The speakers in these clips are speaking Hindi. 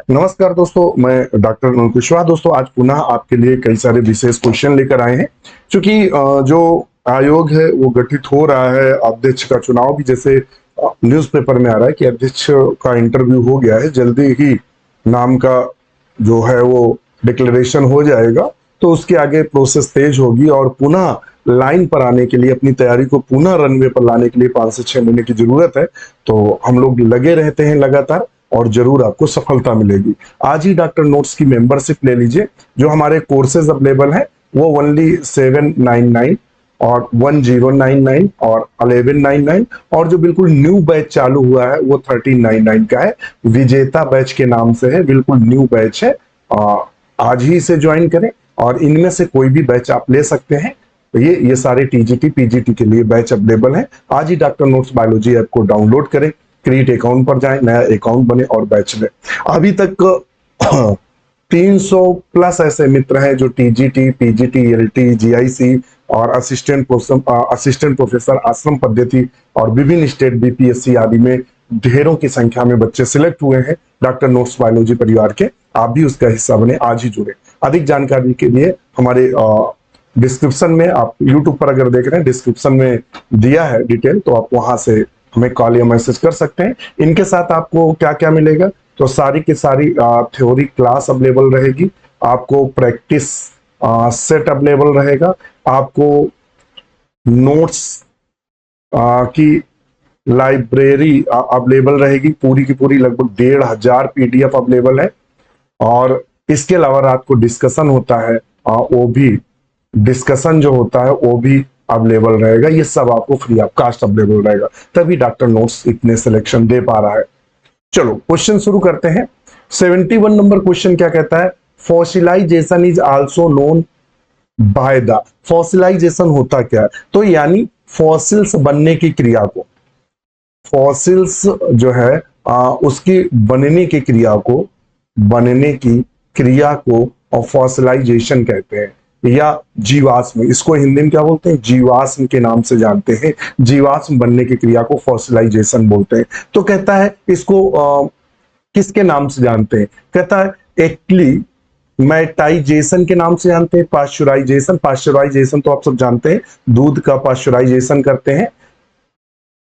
नमस्कार दोस्तों, मैं डॉक्टर अरुण कुशवाहा। दोस्तों, आज पुनः आपके लिए कई सारे विशेष क्वेश्चन लेकर आए हैं। क्योंकि जो आयोग है वो गठित हो रहा है, अध्यक्ष का चुनाव भी जैसे न्यूज़पेपर में आ रहा है कि अध्यक्ष का इंटरव्यू हो गया है, जल्दी ही नाम का जो है वो डिक्लेरेशन हो जाएगा। तो उसके आगे प्रोसेस तेज होगी और पुनः लाइन पर आने के लिए, अपनी तैयारी को पुनः रनवे पर लाने के लिए 5 से 6 महीने की जरूरत है। तो हम लोग लगे रहते हैं लगातार और जरूर आपको सफलता मिलेगी। आज ही डॉक्टर नोट्स की मेंबरशिप ले लीजिए। जो हमारे कोर्सेज अवेलेबल हैं वो ओनली 799 और 1099 और 1199, और जो बिल्कुल न्यू बैच चालू हुआ है वो 1399 का है। विजेता बैच के नाम से है, बिल्कुल न्यू बैच है। आज ही इसे ज्वाइन करें और इनमें से कोई भी बैच आप ले सकते हैं। तो ये सारे टीजीटी पीजीटी के लिए बैच अवेलेबल है। आज ही डॉक्टर नोट्स बायोलॉजी ऐप को डाउनलोड करें, क्रिएट अकाउंट पर जाएं, नया अकाउंट बने और बैच लें। अभी तक 300 प्लस ऐसे मित्र हैं जो टीजीटी पीजीटी एलटी जीआईसी और असिस्टेंट प्रोफेसर आश्रम पद्धति और विभिन्न स्टेट बीपीएससी आदि में ढेरों की संख्या में बच्चे सिलेक्ट हुए हैं डॉक्टर नोट्स बायोलॉजी परिवार के। आप भी उसका हिस्सा बने, आज ही जुड़े। अधिक जानकारी के लिए हमारे डिस्क्रिप्शन में, आप यूट्यूब पर अगर देख रहे हैं डिस्क्रिप्शन में दिया है डिटेल, तो आप वहां से हमें कॉल या मैसेज कर सकते हैं। इनके साथ आपको क्या क्या मिलेगा, तो सारी की सारी थ्योरी क्लास अवेलेबल रहेगी, आपको प्रैक्टिस सेट अवेलेबल रहेगा, आपको नोट्स की लाइब्रेरी अवेलेबल रहेगी, पूरी की पूरी लगभग 1500 पीडीएफ अवेलेबल है। और इसके अलावा रात को डिस्कशन होता है, वो भी डिस्कशन जो होता है वो भी अवेलेबल रहेगा। ये सब आपको फ्री ऑफ कास्ट अवेलेबल रहेगा, तभी डॉक्टर नोट्स इतने सिलेक्शन दे पा रहा है। चलो क्वेश्चन शुरू करते हैं। 71 नंबर क्वेश्चन क्या कहता है? Fossilisation is also known by the. Fossilisation होता क्या है? तो यानी फॉसिल्स बनने की क्रिया को, फॉसिल्स जो है उसकी बनने की क्रिया को और फॉसिलाइजेशन कहते हैं, या जीवाश्म। इसको हिंदी में क्या बोलते हैं? जीवाश्म के नाम से जानते हैं। जीवाश्म बनने की क्रिया को फॉसिलाइजेशन बोलते हैं। तो कहता है इसको किसके नाम से जानते हैं? कहता है एक्लीमेटाइजेशन के नाम से जानते हैं। पाश्चराइजेशन तो आप सब जानते हैं, दूध का पाश्चराइजेशन करते हैं।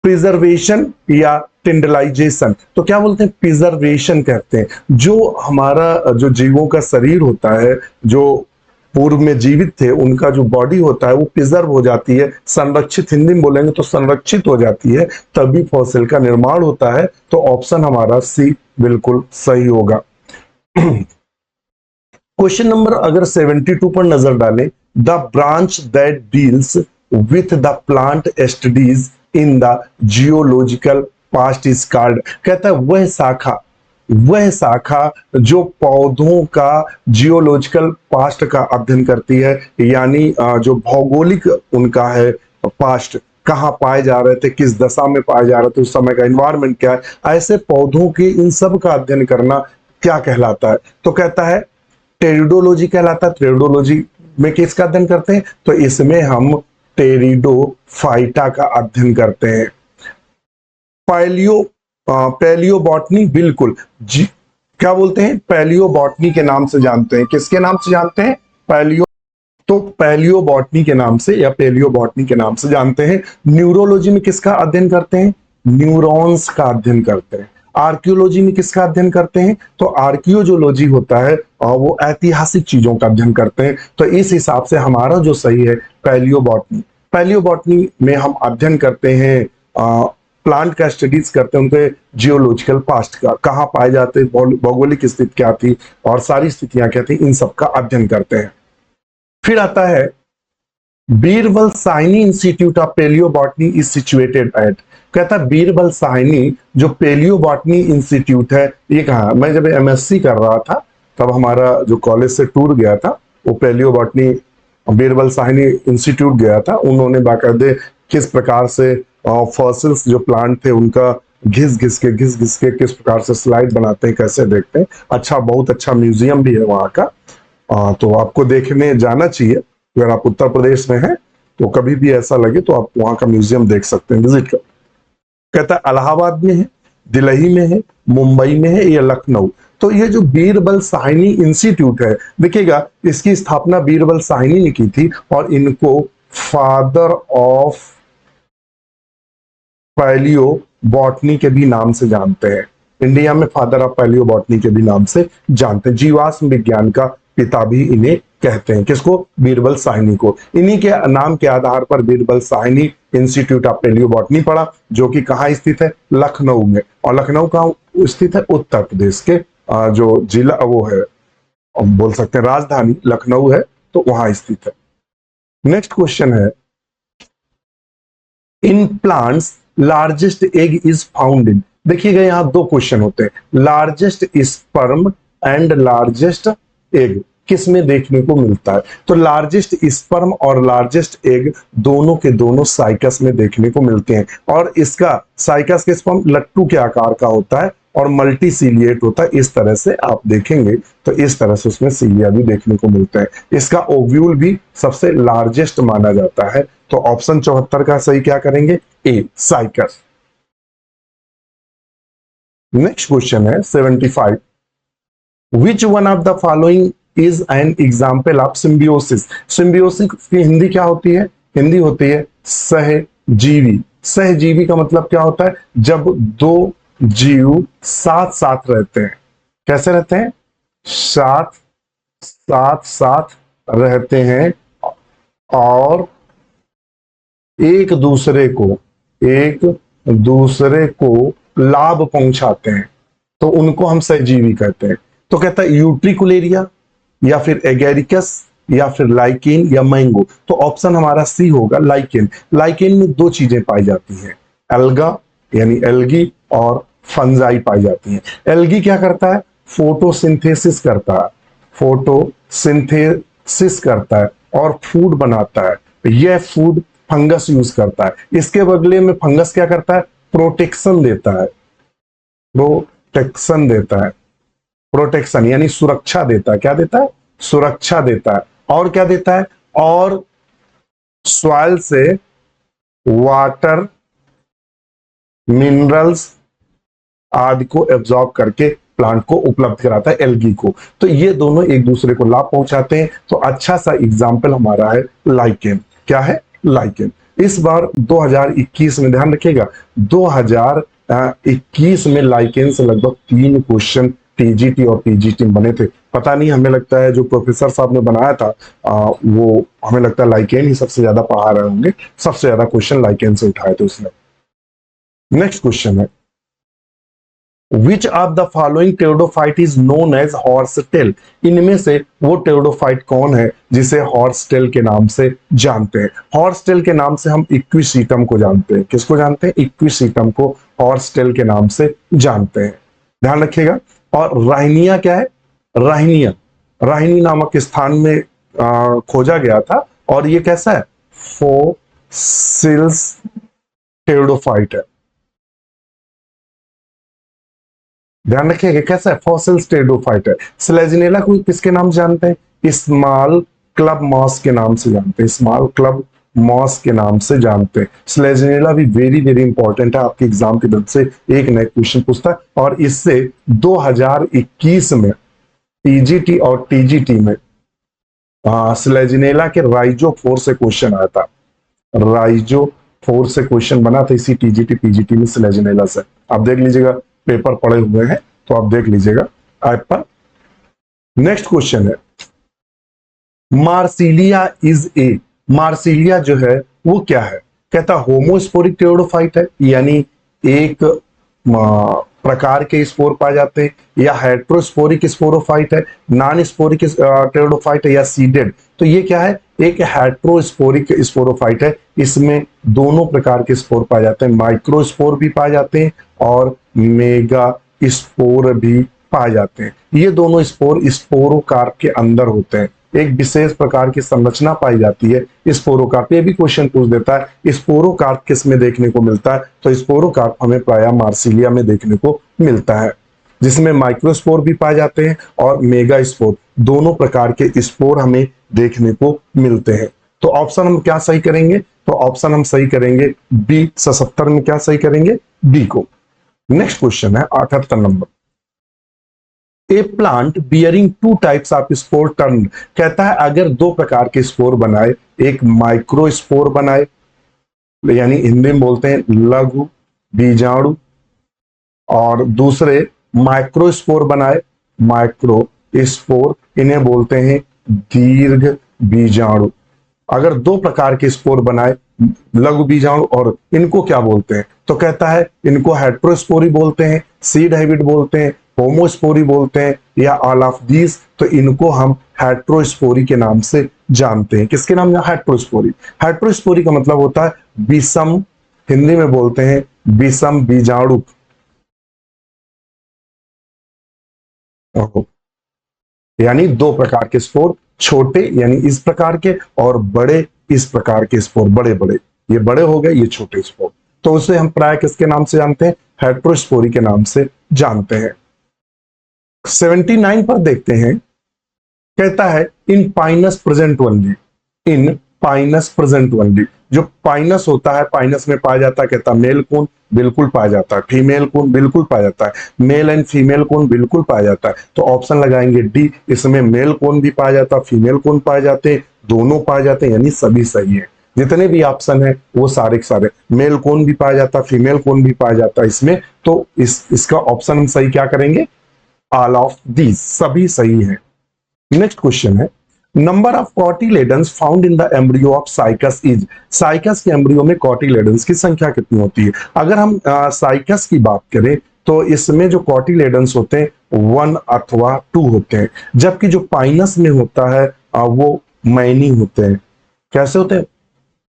प्रिजर्वेशन या टिंडलाइजेशन तो क्या बोलते हैं? प्रिजर्वेशन कहते हैं। जो हमारा जो जीवों का शरीर होता है, जो पूर्व में जीवित थे, उनका जो बॉडी होता है वो प्रिजर्व हो जाती है, संरक्षित, हिंदी में बोलेंगे तो संरक्षित हो जाती है, तभी फॉसिल का निर्माण होता है। तो ऑप्शन हमारा सी बिल्कुल सही होगा। क्वेश्चन नंबर अगर 72 पर नजर डालें, the branch that deals with the plant studies in the geological past is called. कहता है वह शाखा जो पौधों का जियोलॉजिकल पास्ट का अध्ययन करती है, यानी जो भौगोलिक उनका है पास्ट, कहाँ पाए जा रहे थे, किस दशा में पाए जा रहे थे, उस समय का एनवायरनमेंट क्या है, ऐसे पौधों के इन सब का अध्ययन करना क्या कहलाता है? तो कहता है टेरिडोलॉजी कहलाता है। टेरिडोलॉजी में किसका अध्ययन करते हैं? तो इसमें हम टेरिडोफाइटा का अध्ययन करते हैं। पैलियोबॉटनी, बिल्कुल जी, क्या बोलते हैं? पैलियोबॉटनी के नाम से जानते हैं। किसके नाम से जानते हैं? पैलियोबॉटनी के नाम से या पैलियोबॉटनी के नाम से जानते हैं। न्यूरोलॉजी में किसका अध्ययन करते हैं? न्यूरॉन्स का अध्ययन करते हैं। आर्कियोलॉजी में किसका अध्ययन करते हैं? तो आर्कियोलॉजी होता है वो ऐतिहासिक चीजों का अध्ययन करते हैं। तो इस हिसाब से हमारा जो सही है पैलियोबॉटनी। पैलियोबॉटनी में हम अध्ययन करते हैं, प्लांट का स्टडीज करते हैं, उनके जियोलॉजिकल पास्ट का, कहाँ पाए जाते हैं, भौगोलिक स्थिति क्या थी और सारी स्थितियां क्या थी, इन सब का अध्ययन करते हैं। फिर आता है Birbal Sahni institute of palaeobotany is situated at. कहता है बीरबल साहनी जो पेलियोबॉटनी इंस्टीट्यूट है, ये कहाँ? मैं जब एमएससी कर रहा था तब हमारा जो कॉलेज से टूर गया था वो पेलियोबॉटनी बीरबल साहनी इंस्टीट्यूट गया था। उन्होंने बाकायदे किस प्रकार से फॉसिल्स जो प्लांट थे उनका घिस घिस के किस प्रकार से स्लाइड बनाते हैं, कैसे देखते हैं। अच्छा, बहुत अच्छा म्यूजियम भी है वहाँ का, तो आपको देखने जाना चाहिए। अगर आप उत्तर प्रदेश में हैं तो कभी भी ऐसा लगे तो आप वहाँ का म्यूजियम देख सकते हैं, विजिट कर। कहता है इलाहाबाद में है, दिल्ली में है, मुंबई में है या लखनऊ। तो ये जो बीरबल साहनी इंस्टीट्यूट है, देखिएगा इसकी स्थापना बीरबल साहनी ने की थी और इनको फादर ऑफ पैलियो बॉटनी के भी नाम से जानते हैं। इंडिया में फादर ऑफ पैलियो बॉटनी के भी नाम से जानते हैं। जीवाश्म विज्ञान का पिता भी इन्हें कहते हैं। किसको? बीरबल साहनी को। इन्हीं के नाम के आधार पर Birbal Sahni institute of palaeo botany पड़ा, जो कि कहाँ स्थित है? लखनऊ में। और लखनऊ कहाँ स्थित है? उत्तर प्रदेश के जो जिला वो है, बोल सकते हैं राजधानी लखनऊ है, तो वहां स्थित है। नेक्स्ट क्वेश्चन है, in plants largest egg is found in. देखिएगा यहां दो क्वेश्चन होते हैं, largest sperm and largest egg किस में देखने को मिलता है? तो लार्जेस्ट स्पर्म और लार्जेस्ट एग दोनों के दोनों साइकस में देखने को मिलते हैं। और इसका साइकस के स्पर्म लट्टू के आकार का होता है और मल्टी सीलिएट होता है। इस तरह से आप देखेंगे तो इस तरह से उसमें सीलिया भी देखने को मिलता है। इसका ओव्यूल भी सबसे लार्जेस्ट माना जाता है। तो ऑप्शन 74 का सही क्या करेंगे? ए, साइकस। नेक्स्ट क्वेश्चन है 75, विच one of the following is an example of symbiosis. Symbiosis की हिंदी क्या होती है? हिंदी होती है सहजीवी। सहजीवी का मतलब क्या होता है? जब दो जीव साथ साथ रहते हैं। कैसे रहते हैं? साथ साथ साथ रहते हैं और एक दूसरे को लाभ पहुंचाते हैं, तो उनको हम सहजीवी कहते हैं। तो कहता है यूट्रिकुलेरिया या फिर एगेरिकस या फिर लाइकेन या मैंगो। तो ऑप्शन हमारा सी होगा, लाइकेन। लाइकेन में दो चीजें पाई जाती हैं, एल्गा यानी एल्गी और फंजाई पाई जाती हैं। एल्गी क्या करता है? फोटोसिंथेसिस करता है और फूड बनाता है। यह फूड फंगस यूज करता है। इसके बदले में फंगस क्या करता है? प्रोटेक्शन देता है। प्रोटेक्शन यानी सुरक्षा देता है। क्या देता है? सुरक्षा देता है। और क्या देता है? और सॉइल से वाटर, मिनरल्स आदि को एब्जॉर्ब करके प्लांट को उपलब्ध कराता है, एल्गी को। तो ये दोनों एक दूसरे को लाभ पहुंचाते हैं। तो अच्छा सा एग्जाम्पल हमारा है लाइकेन। क्या है? लाइकेन। इस बार 2021 में ध्यान रखिएगा, 2021 में लाइकेन से लगभग 3 क्वेश्चन टीजीटी और पीजीटी बने थे। पता नहीं, हमें लगता है जो प्रोफेसर साहब ने बनाया था वो हमें लगता है लाइकेन ही सबसे ज्यादा पढ़ा रहे होंगे। सबसे ज्यादा क्वेश्चन लाइकेन से उठाए थे उसने। नेक्स्ट क्वेश्चन है, Which of the following टेरोडोफाइट is known as horsetail? इनमें से वो टेरोडोफाइट कौन है जिसे हॉर्सटेल के नाम से जानते हैं? हॉर्सटेल के नाम से हम इक्विसीटम को जानते हैं। किसको जानते हैं? इक्विसीटम को हॉर्सटेल के नाम से जानते हैं। ध्यान रखिएगा। और राहिनिया क्या है? राहिनी नामक स्थान में खोजा गया था और ये कैसा है? फोसिल्स टेरोडोफाइट है। ध्यान रखिएगा कैसा है? फॉसिल टेरोडोफाइट है। स्लेजिनेला को किसके नाम जानते हैं? स्मॉल क्लब मॉस के नाम से जानते हैं। स्मॉल क्लब मॉस के नाम से जानते हैं। स्लेजिनेला भी वेरी वेरी इंपॉर्टेंट है, आपके एग्जाम की तरफ से एक नया क्वेश्चन पूछता है। और इससे 2021 में टीजीटी और टीजीटी में स्लेजिनेला के राइजोफोर से क्वेश्चन आया था। राइजोफोर से क्वेश्चन बना था इसी टीजीटी पीजीटी में स्लेजिनेला से। आप देख लीजिएगा, पेपर पड़े हुए हैं तो आप देख लीजिएगा ऐप पर। नेक्स्ट क्वेश्चन है, मार्सिलिया इज ए। मार्सिलिया जो है वो क्या है? कहता होमोस्पोरिक टेरोडोफाइट है, यानी एक प्रकार के स्पोर पाए जाते हैं, या हेट्रोस्पोरिक स्पोरोफाइट है, नॉन स्पोरिक टेरोडोफाइट है, या सीडेड। तो ये क्या है? एक हेट्रोस्पोरिक स्पोरोफाइट है। इसमें दोनों प्रकार के स्पोर पाए जाते हैं, माइक्रोस्पोर भी पाए जाते हैं और मेगा स्पोर भी पाए जाते हैं। ये दोनों स्पोर स्पोरोकार्प के अंदर होते हैं। एक विशेष प्रकार की संरचना पाई जाती है स्पोरोकार्प। ये भी क्वेश्चन पूछ देता है स्पोरोकार्प किस में देखने को मिलता है? तो स्पोरोकार्प हमें प्रायः मार्सिलिया में देखने को मिलता है, जिसमें माइक्रोस्पोर भी पाए जाते हैं और मेगा स्पोर, दोनों प्रकार के स्पोर हमें देखने को मिलते हैं। तो ऑप्शन हम क्या सही करेंगे? तो ऑप्शन हम सही करेंगे बी। 77 में क्या सही करेंगे? बी को। नेक्स्ट क्वेश्चन है 78 number, A plant bearing two types of spore turn, कहता है अगर दो प्रकार के स्पोर बनाए, एक माइक्रो स्पोर बनाए, यानी हिंदी में बोलते हैं लघु बीजाणु, और दूसरे माइक्रो स्पोर बनाए, माइक्रो स्पोर, इन्हें बोलते हैं दीर्घ बीजाणु। अगर दो प्रकार के स्पोर बनाए, लघु बीजाणु, और इनको क्या बोलते हैं, तो कहता है इनको हेट्रोस्पोरी बोलते हैं, सीड हैबिट बोलते हैं, होमोस्पोरी बोलते हैं, या ऑल ऑफ दीज। तो इनको हम हेट्रोस्पोरी के नाम से जानते हैं। किसके नाम? हेट्रोस्पोरी। हेट्रोस्पोरी का मतलब होता है विषम, हिंदी में बोलते हैं विषम बीजाणु। यानी दो प्रकार के स्पोर, छोटे यानी इस प्रकार के, और बड़े इस प्रकार के स्पोर, बड़े बड़े, ये बड़े हो गए, ये छोटे स्पोर। तो उसे हम प्राय किसके नाम से जानते हैं? हेट्रोस्पोरी के नाम से जानते हैं। 79 पर देखते हैं, कहता है इन पाइनस प्रेजेंट ओनली, इन पाइनस प्रेजेंट ओनली। जो पाइनस होता है, पाइनस में पाया जाता है, कहता है मेल कौन? बिल्कुल पाया जाता है। फीमेल कौन? बिल्कुल पाया जाता है। मेल एंड फीमेल कौन? बिल्कुल पाया जाता है। तो ऑप्शन लगाएंगे डी, इसमें मेल कौन भी पाया जाता है, फीमेल कौन पाए जाते हैं, दोनों पाए जाते हैं, यानी सभी सही है। जितने भी ऑप्शन है वो सारे के सारे, मेल कौन भी पाया जाता है, फीमेल कौन भी पाया जाता है इसमें। तो इसका ऑप्शन हम सही क्या करेंगे? ऑल ऑफ दीज, सभी सही है। नेक्स्ट क्वेश्चन है, number of cotyledons found in the embryo of cycas is. Cycas के एम्ब्रियो में कॉटिलेडन्स की संख्या कितनी होती है? अगर हम साइकस की बात करें तो इसमें जो कॉटिलेडन्स होते हैं 1 अथवा 2 होते हैं, जबकि जो पाइनस में होता है वो मैनी होते हैं। कैसे होते हैं?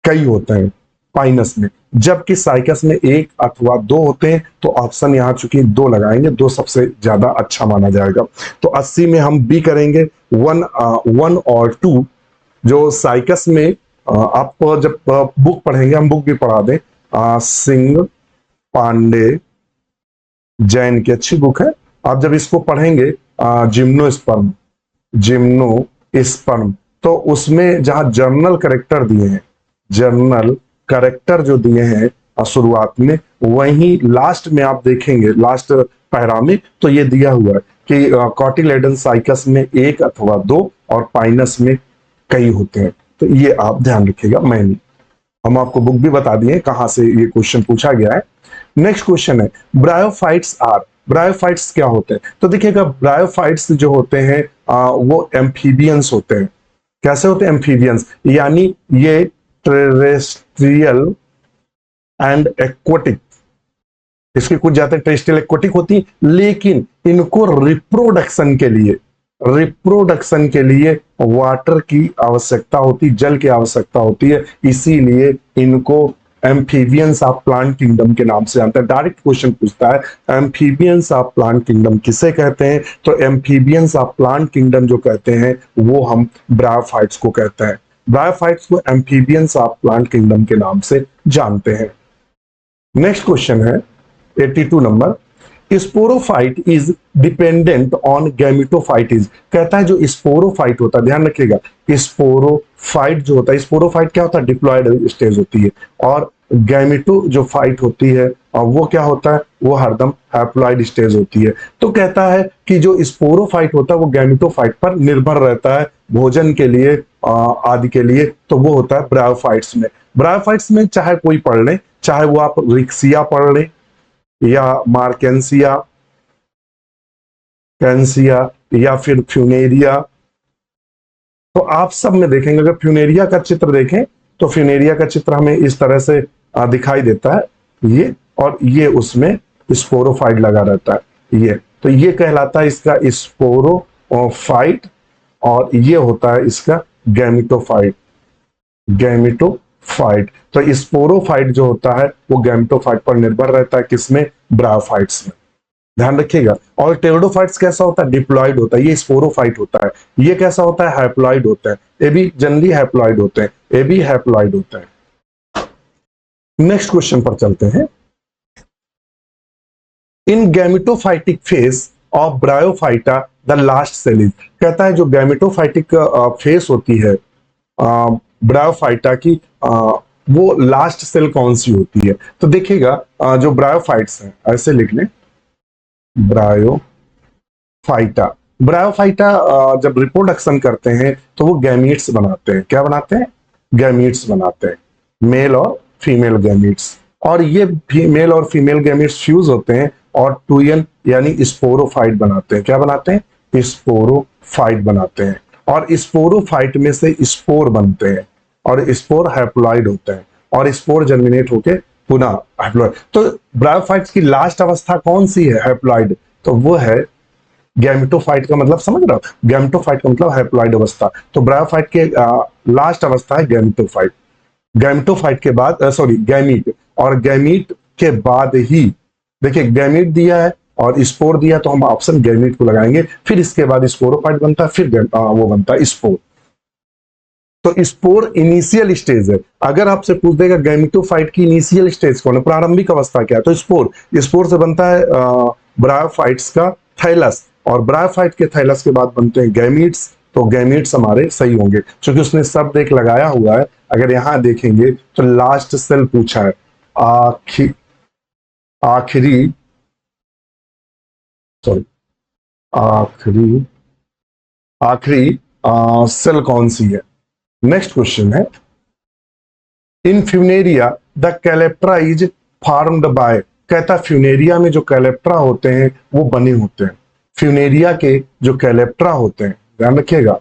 कई होते हैं पाइनस में, जबकि साइकस में 1 अथवा 2 होते हैं। तो ऑप्शन यहाँ चूंकि 2 लगाएंगे, 2 सबसे ज्यादा अच्छा माना जाएगा। तो 80 में हम बी करेंगे, 1 और 2। जो साइकस में आप जब बुक पढ़ेंगे, हम बुक भी पढ़ा दें, सिंह पांडे जैन की अच्छी बुक है। आप जब इसको पढ़ेंगे जिम्नोस्पर्म, जिम्नोस्पर्म, तो उसमें जहां जर्नल करेक्टर दिए हैं, जर्नल करेक्टर जो दिए हैं शुरुआत में, वहीं लास्ट में आप देखेंगे, लास्ट पैरा में, तो ये दिया हुआ है कि कॉटिलेडन साइकस में 1 अथवा 2 और पाइनस में कई होते हैं। तो ये आप ध्यान रखिएगा। मैंने हम आपको बुक भी बता दिए कहां से ये क्वेश्चन पूछा गया है। नेक्स्ट क्वेश्चन है, ब्रायोफाइट्स आर, ब्रायोफाइट्स क्या होते हैं? तो देखिएगा, ब्रायोफाइट्स जो होते हैं वो एम्फीबियंस होते हैं। कैसे होते हैं? एम्फीबियंस, यानी ये टेरेस्ट्रियल एंड एक्वाटिक, इसकी कुछ ज्यादा टेरेस्ट्रियल एक्वाटिक होती, लेकिन इनको रिप्रोडक्शन के लिए वाटर की आवश्यकता होती, जल की आवश्यकता होती है, इसीलिए इनको एम्फीबियंस ऑफ प्लांट किंगडम के नाम से जानते हैं। डायरेक्ट क्वेश्चन पूछता है एम्फीबियंस ऑफ प्लांट किंगडम किसे कहते हैं? तो एम्फीबियंस ऑफ प्लांट किंगडम जो कहते हैं वो हम ब्रायोफाइट्स को कहते हैं। ब्रायोफाइट्स को एम्फीबियंस ऑफ प्लांट किंगडम के नाम से जानते हैं। नेक्स्ट क्वेश्चन है 82 number, sporophyte is dependent on gametophytes. कहता है जो स्पोरोफाइट होता है, ध्यान रखिएगा, स्पोरोफाइट जो होता है, स्पोरोफाइट क्या होता है? डिप्लॉयड स्टेज होती है, और गैमेटो जो फाइट होती है और वो क्या होता है? वो हरदम हैप्लॉइड स्टेज होती है। तो कहता है कि जो स्पोरोफाइट होता है वो गैमेटोफाइट पर निर्भर रहता है भोजन के लिए आदि के लिए। तो वो होता है ब्रायोफाइट्स में। ब्रायोफाइट्स में चाहे कोई पढ़ ले, चाहे वो आप रिक्सिया पढ़ ले या मार्केंसिया, कैंसिया, या फिर फ्यूनेरिया, तो आप सब में देखेंगे, अगर फ्यूनेरिया का चित्र देखें तो फ्यूनेरिया का चित्र हमें इस तरह से दिखाई देता है, ये, और ये उसमें स्पोरोफाइट लगा रहता है, ये। तो ये कहलाता है इसका स्पोरोफाइट, और ये होता है इसका गैमेटोफाइट, गैमेटोफाइट। तो स्पोरोफाइट जो होता है वो गैमेटोफाइट पर निर्भर रहता है, किसमें? ब्रायोफाइट्स में। ध्यान रखिएगा। और टेरिडोफाइट्स कैसा होता है? डिप्लॉयड होता है, ये स्पोरोफाइट होता है। ये कैसा होता है? हैप्लॉइड होता है। ये भी जनरली हैप्लॉइड होते हैं, ये भी हैप्लॉइड होता है। नेक्स्ट क्वेश्चन पर चलते हैं। In gametophytic phase of bryophyta the last cell is. कहता है जो गैमेटोफाइटिक फेस होती है ब्रायोफाइटा की, वो लास्ट सेल कौन सी होती है? तो देखिएगा, जो ब्रायोफाइट्स हैं, ऐसे लिख लें, ब्रायोफाइट्स ब्रायोफाइटा। ब्रायोफाइटा जब रिप्रोडक्शन करते हैं तो वो गैमीट्स बनाते हैं। क्या बनाते हैं? गैमीट्स बनाते हैं, मेल और फीमेल गैमीट्स। और ये मेल और फीमेल गैमीट्स फ्यूज होते हैं और टूयन यानी स्पोरोफाइट बनाते हैं। क्या बनाते हैं? स्पोरोफाइट बनाते हैं। और स्पोरोफाइट में से स्पोर बनते हैं और स्पोर हैप्लॉइड होते हैं और स्पोर जर्मिनेट होके पुनः हैप्लॉइड। तो ब्रायोफाइट्स की लास्ट अवस्था कौन सी है? हैप्लॉइड। तो वो है गैमेटोफाइट। का मतलब समझ रहा हो? गैमेटोफाइट का मतलब हैप्लॉइड अवस्था। तो ब्रायोफाइट के लास्ट अवस्था है गैमेटोफाइट। गैमेटोफाइट के बाद सॉरी गैमीट, और गैमीट के बाद ही देखिए गैमीट दिया है और स्पोर दिया तो हम ऑप्शन गैमीट को लगाएंगे। फिर इसके बाद स्पोरोफाइट बनता है, फिर वो बनता है स्पोर। तो स्पोर इनिशियल स्टेज है। अगर आपसे पूछ देगा गैमेटोफाइट की इनिशियल स्टेज कौन है, प्रारंभिक अवस्था क्या है, तो स्पोर। स्पोर से बनता है ब्रायोफाइट्स का थैलस, और ब्रायोफाइट के थैलस के बाद बनते हैं गैमीट्स। तो गैमीट्स हमारे सही होंगे क्योंकि उसने शब्द एक लगाया हुआ है। अगर यहां देखेंगे तो लास्ट सेल पूछा है, आखिरी सॉरी आखिरी आखिरी सेल कौन सी है। नेक्स्ट क्वेश्चन है, in funaria the calyptra is formed by. कहता फ्यूनेरिया में जो कैलेप्ट्रा होते हैं वो बने होते हैं। फ्यूनेरिया के जो कैलेप्ट्रा होते हैं, ध्यान रखिएगा,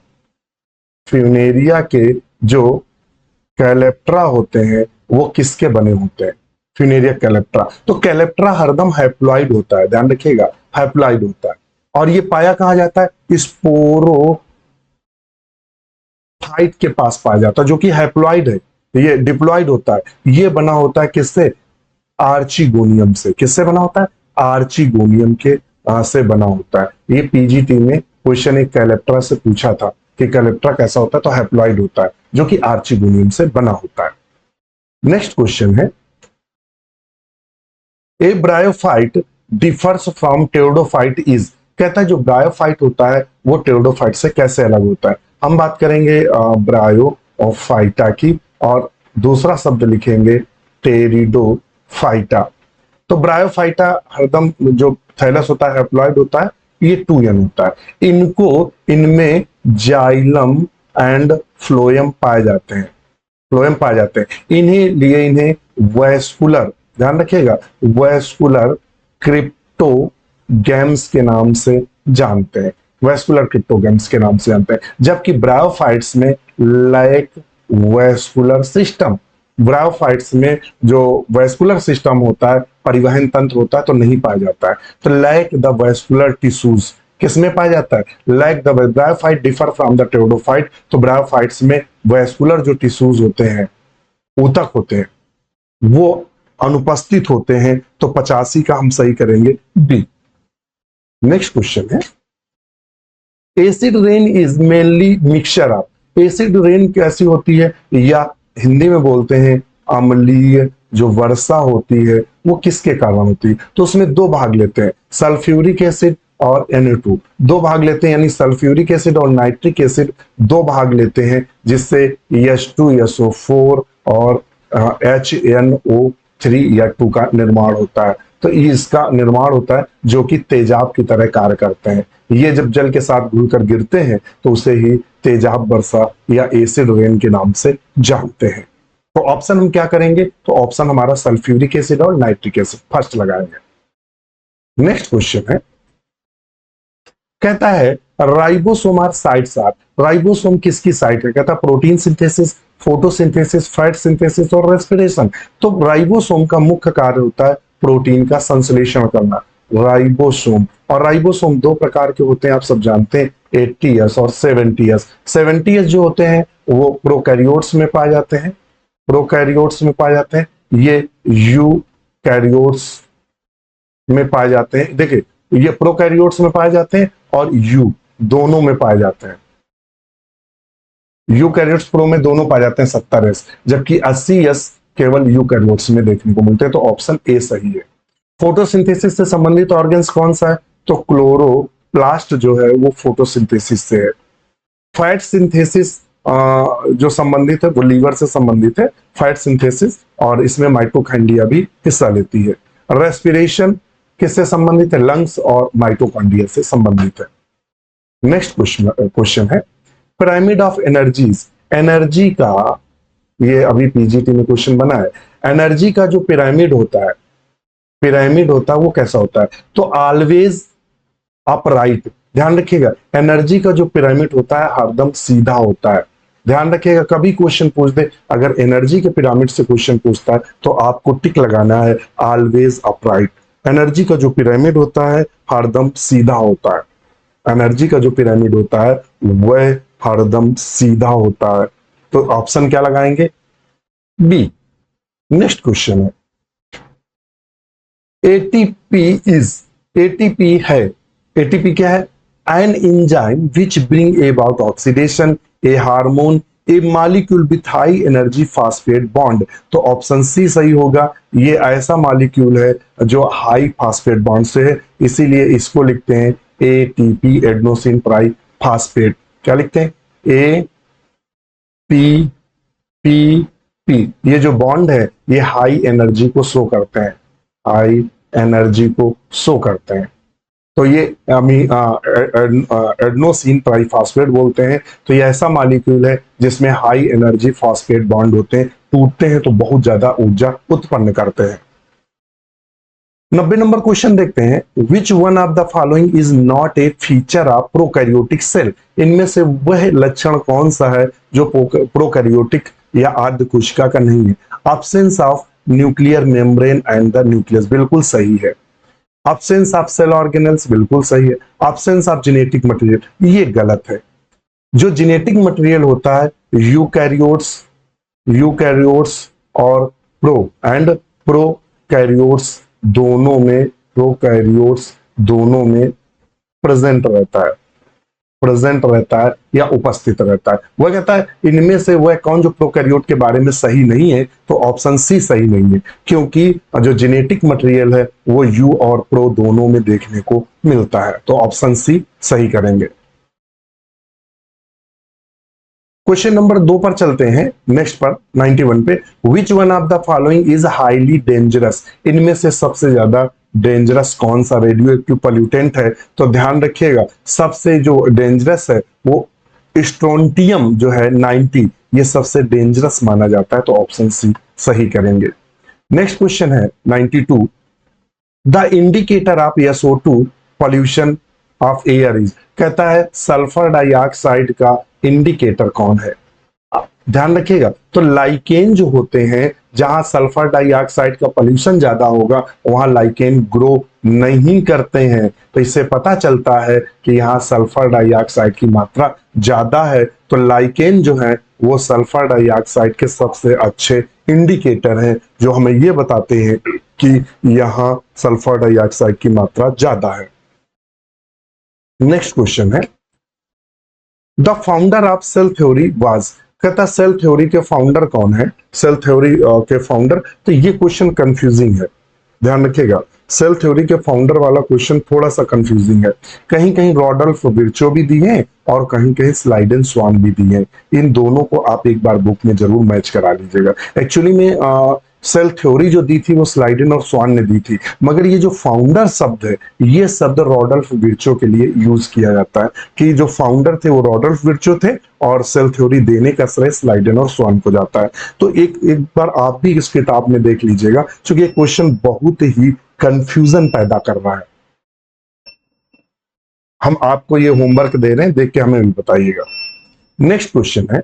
फ्यूनेरिया के जो कैलेप्ट्रा होते हैं वो किसके बने होते हैं? फ्यूनेरिया कैलेप्ट्रा। तो कैलेप्ट्रा हरदम हैप्लॉइड होता है, ध्यान रखिएगा, हैप्लॉइड होता है। और ये पाया कहां जाता है? स्पोरोफाइट के पास पाया जाता है, जो कि हैप्लॉइड है। ये डिप्लॉइड होता है। ये बना होता है किससे? आर्चिगोनियम से। किससे बना होता है? आर्चिगोनियम के से बना होता है। ये पीजीटी में क्वेश्चन एक कैलेप्ट्रा से पूछा था कि कैलेप्ट्रा कैसा होता है, तो हैप्लॉइड होता है जो कि आर्चिगोनियम से बना होता है। नेक्स्ट क्वेश्चन है, a bryophyte differs from pteridophyte is. कहता है जो ब्रायोफाइट होता है वो टेरोडोफाइट से कैसे अलग होता है। हम बात करेंगे ब्रायोफाइटा की, और दूसरा शब्द लिखेंगे टेरिडोफाइटा। तो ब्रायोफाइटा हरदम जो थैलस होता है हैप्लॉइड होता है, ये टूयन होता है। इनमें जाइलम एंड फ्लोएम पाए जाते हैं, फ्लोएम पाए जाते हैं। इन्हें वैस्कुलर, ध्यान रखिएगा, वैस्कुलर क्रिप्टोगैम्स के नाम से जानते हैं। वैस्कुलर क्रिप्टोगैम्स के नाम से जानते हैं। जबकि ब्रायोफाइट्स में लैक वैस्कुलर सिस्टम। ब्रायोफाइट्स में जो वैस्कुलर सिस्टम होता है, परिवहन तंत्र होता है, तो नहीं पाया जाता है। तो लैक द वैस्कुलर टिश्यूज किसमें पाया जाता है? Lack the bryophyte differ from the pteridophyte. तो ब्रायोफाइट्स में वैस्कुलर जो टिश्यूज होते हैं, ऊतक होते हैं, वो अनुपस्थित होते हैं। तो 85 का हम सही करेंगे बी। नेक्स्ट क्वेश्चन है, acid rain is mainly mixture of. Acid rain कैसी होती है, या हिंदी में बोलते हैं अम्लीय जो वर्षा होती है वो किसके कारण होती है। तो उसमें दो भाग लेते हैं, सल्फ्यूरिक एसिड और Na2। दो भाग लेते हैं, यानी सल्फ्यूरिक एसिड और नाइट्रिक एसिड दो भाग लेते हैं, जिससे H2SO4 और HNO3 या 2 का निर्माण होता है। तो इसका निर्माण होता है जो कि तेजाब की तरह कार्य करते हैं। ये जब जल के साथ घुलकर गिरते हैं तो उसे ही तेजाब वर्षा या एसिड रेन के नाम से जानते हैं। तो ऑप्शन हम क्या करेंगे? तो ऑप्शन हमारा सल्फ्यूरिक एसिड और नाइट्रिक एसिड फर्स्ट लगाएंगे। नेक्स्ट क्वेश्चन है, कहता है ribosome are sites are. Ribosome किसकी साइट है? कहता protein synthesis, photosynthesis, fat synthesis और रेस्पिरेशन। तो राइबोसोम का मुख्य कार्य होता है प्रोटीन का संश्लेषण करना, राइबोसोम। और राइबोसोम दो प्रकार के होते हैं, आप सब जानते हैं, 80S और 70S। 70S जो होते हैं वो प्रोकैरियोट्स में पाए जाते हैं, प्रोकैरियोट्स में पाए जाते हैं। ये यूकैरियोट्स में पाए जाते हैं। देखिए ये प्रोकैरियोट्स में पाए जाते हैं और यू दोनों में पाए जाते हैं। यूकैरियोट्स प्रो में दोनों पाए जाते हैं 70S, जबकि 80S केवल यूकैरियोट्स में देखने को मिलते हैं। तो ऑप्शन ए सही है। फोटोसिंथेसिस से संबंधित ऑर्गन्स कौन सा है? तो क्लोरोप्लास्ट जो है वो फोटोसिंथेसिस से है। फैट सिंथेसिस जो संबंधित है वो लीवर से संबंधित है, फैट सिंथेसिस, और इसमें माइटोकॉन्ड्रिया भी हिस्सा लेती है। रेस्पिरेशन किससे संबंधित है? लंग्स और माइटोकॉन्ड्रिया से संबंधित है। नेक्स्ट क्वेश्चन है पिरामिड ऑफ एनर्जीज। एनर्जी का, ये अभी पीजीटी में क्वेश्चन बना है, एनर्जी का जो पिरामिड होता है वो कैसा होता है? तो ऑलवेज अपराइट। ध्यान रखिएगा, एनर्जी का जो पिरामिड होता है हरदम सीधा होता है। ध्यान रखिएगा, कभी क्वेश्चन पूछ दे, अगर एनर्जी के पिरामिड से क्वेश्चन पूछता है तो आपको टिक लगाना है ऑलवेज अपराइट। एनर्जी का जो पिरामिड होता है हरदम सीधा होता है। एनर्जी का जो पिरामिड होता है वह हरदम सीधा होता है। तो ऑप्शन क्या लगाएंगे? बी। नेक्स्ट क्वेश्चन है एटीपी इज, एटीपी है, एटीपी क्या है? An enzyme which bring about oxidation A hormone A molecule with high energy phosphate bond. तो ऑप्शन सी सही होगा। ये ऐसा मॉलिक्यूल है जो हाई फास्फेट बॉन्ड से है, इसीलिए इसको लिखते हैं एटीपी, एडेनोसिन ट्राई फास्फेट। क्या लिखते हैं? A P P P. ये जो बॉन्ड है ये हाई एनर्जी को शो करते हैं, हाई एनर्जी को शो करते हैं। तो ये एडेनोसिन ट्राइफॉस्फेट बोलते हैं। तो ये ऐसा मॉलिक्यूल है जिसमें हाई एनर्जी फॉस्फेट बॉन्ड होते हैं, टूटते हैं तो बहुत ज्यादा ऊर्जा उत्पन्न करते हैं। 90 नंबर क्वेश्चन देखते हैं, which one of the following is not a feature of prokaryotic cell. इनमें से वह लक्षण कौन सा है जो प्रोकैरियोटिक या आद्य कोशिका का नहीं है? Absence of nuclear membrane and the nucleus, बिल्कुल सही है। एब्सेंस ऑफ सेल ऑर्गेनेल्स, बिल्कुल सही है। एब्सेंस ऑफ जेनेटिक मटेरियल, ये गलत है। जो जेनेटिक मटेरियल होता है यूकैरियोट्स और प्रोकैरियोट्स दोनों में प्रेजेंट रहता है या उपस्थित रहता है। वह कहता है इनमें से वह कौन जो प्रोकैरियोट के बारे में सही नहीं है? तो ऑप्शन सी सही नहीं है, क्योंकि जो जेनेटिक मटेरियल है वो यू और प्रो दोनों में देखने को मिलता है। तो ऑप्शन सी सही करेंगे। क्वेश्चन नंबर 2 पर चलते हैं, नेक्स्ट पर 91 पे, विच one of the following is highly dangerous. इनमें से सबसे ज्यादा डेंजरस कौन सा रेडियो एक्टिव पॉल्यूटेंट है? तो ध्यान रखिएगा, सबसे जो डेंजरस है वो स्ट्रोंटियम जो है 90, ये सबसे डेंजरस माना जाता है। तो ऑप्शन सी सही करेंगे। नेक्स्ट क्वेश्चन है 92, the indicator of SO2 pollution of air is. कहता है सल्फर डाइऑक्साइड का इंडिकेटर कौन है? ध्यान रखिएगा, तो लाइकेन जो होते हैं, जहां सल्फर डाइऑक्साइड का पॉल्यूशन ज्यादा होगा वहां लाइकेन ग्रो नहीं करते हैं। तो इससे पता चलता है कि यहाँ सल्फर डाइऑक्साइड की मात्रा ज्यादा है। तो लाइकेन जो है वो सल्फर डाइऑक्साइड के सबसे अच्छे इंडिकेटर हैं, जो हमें ये बताते हैं कि यहाँ सल्फर डाइऑक्साइड की मात्रा ज्यादा है। नेक्स्ट क्वेश्चन है, the founder of cell theory was. कहता सेल थ्योरी के फाउंडर कौन है? सेल थ्योरी के फाउंडर, तो ये क्वेश्चन कंफ्यूजिंग है। ध्यान रखिएगा, सेल थ्योरी के फाउंडर वाला क्वेश्चन थोड़ा सा कंफ्यूजिंग है। कहीं कहीं रॉडल्फ विर्चो भी दिए हैं और कहीं कहीं स्लाइडेन स्वान भी दिए हैं। इन दोनों को आप एक बार बुक में जरूर मैच करा लीजिएगा। एक्चुअली में सेल थ्योरी जो दी थी वो स्लाइडेन और स्वान ने दी थी, मगर ये जो फाउंडर शब्द है ये शब्द रॉडल्फ विर्चो के लिए यूज किया जाता है, कि जो फाउंडर थे वो रॉडल्फ विर्चो थे और सेल थ्योरी देने का श्रेय स्लाइडेन और स्वान को जाता है। तो एक बार आप भी इस किताब में देख लीजिएगा, क्योंकि ये क्वेश्चन बहुत ही कंफ्यूजन पैदा कर रहा है। हम आपको ये होमवर्क दे रहे हैं, देख के हमें भी बताइएगा। नेक्स्ट क्वेश्चन है,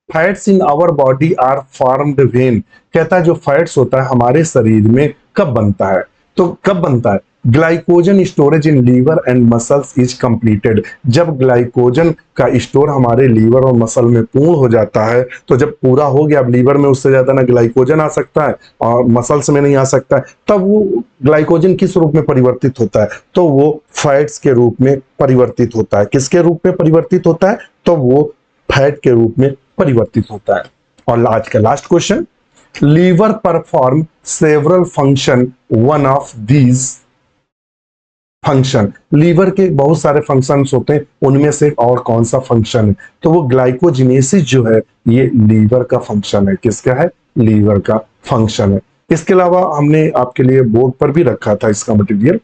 fats in our body are formed when. कहता है जो फैट्स होता है हमारे शरीर में कब बनता है? तो कब बनता है? Glycogen storage in liver and muscles is completed. जब ग्लाइकोजन का स्टोर हमारे लीवर और मसल में पूर्ण हो जाता है, तो जब पूरा हो गया, अब लीवर में उससे ज्यादा ना ग्लाइकोजन आ सकता है और मसल्स में नहीं आ सकता है, तब वो ग्लाइकोजन किस रूप में परिवर्तित होता है? तो वो फैट्स के रूप में परिवर्तित होता है। किसके रूप में परिवर्तित होता है? तो वो फैट के रूप में परिवर्तित होता है। और आज का last question, liver perform several function, one of these function. Liver के बहुत सारे फंक्शंस होते हैं, उनमें से और कौन सा फंक्शन है? तो वो ग्लाइकोजिनेसिस जो है ये लीवर का फंक्शन है। किसका है? लीवर का फंक्शन है। इसके अलावा हमने आपके लिए बोर्ड पर भी रखा था इसका मटेरियल,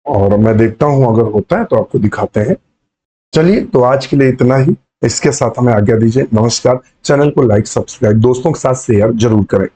और मैं देखता हूं अगर होता है तो आपको दिखाते हैं। चलिए, तो आज के लिए इतना ही। इसके साथ हमें आज्ञा दीजिए। नमस्कार। चैनल को लाइक, सब्सक्राइब, दोस्तों के साथ शेयर जरूर करें।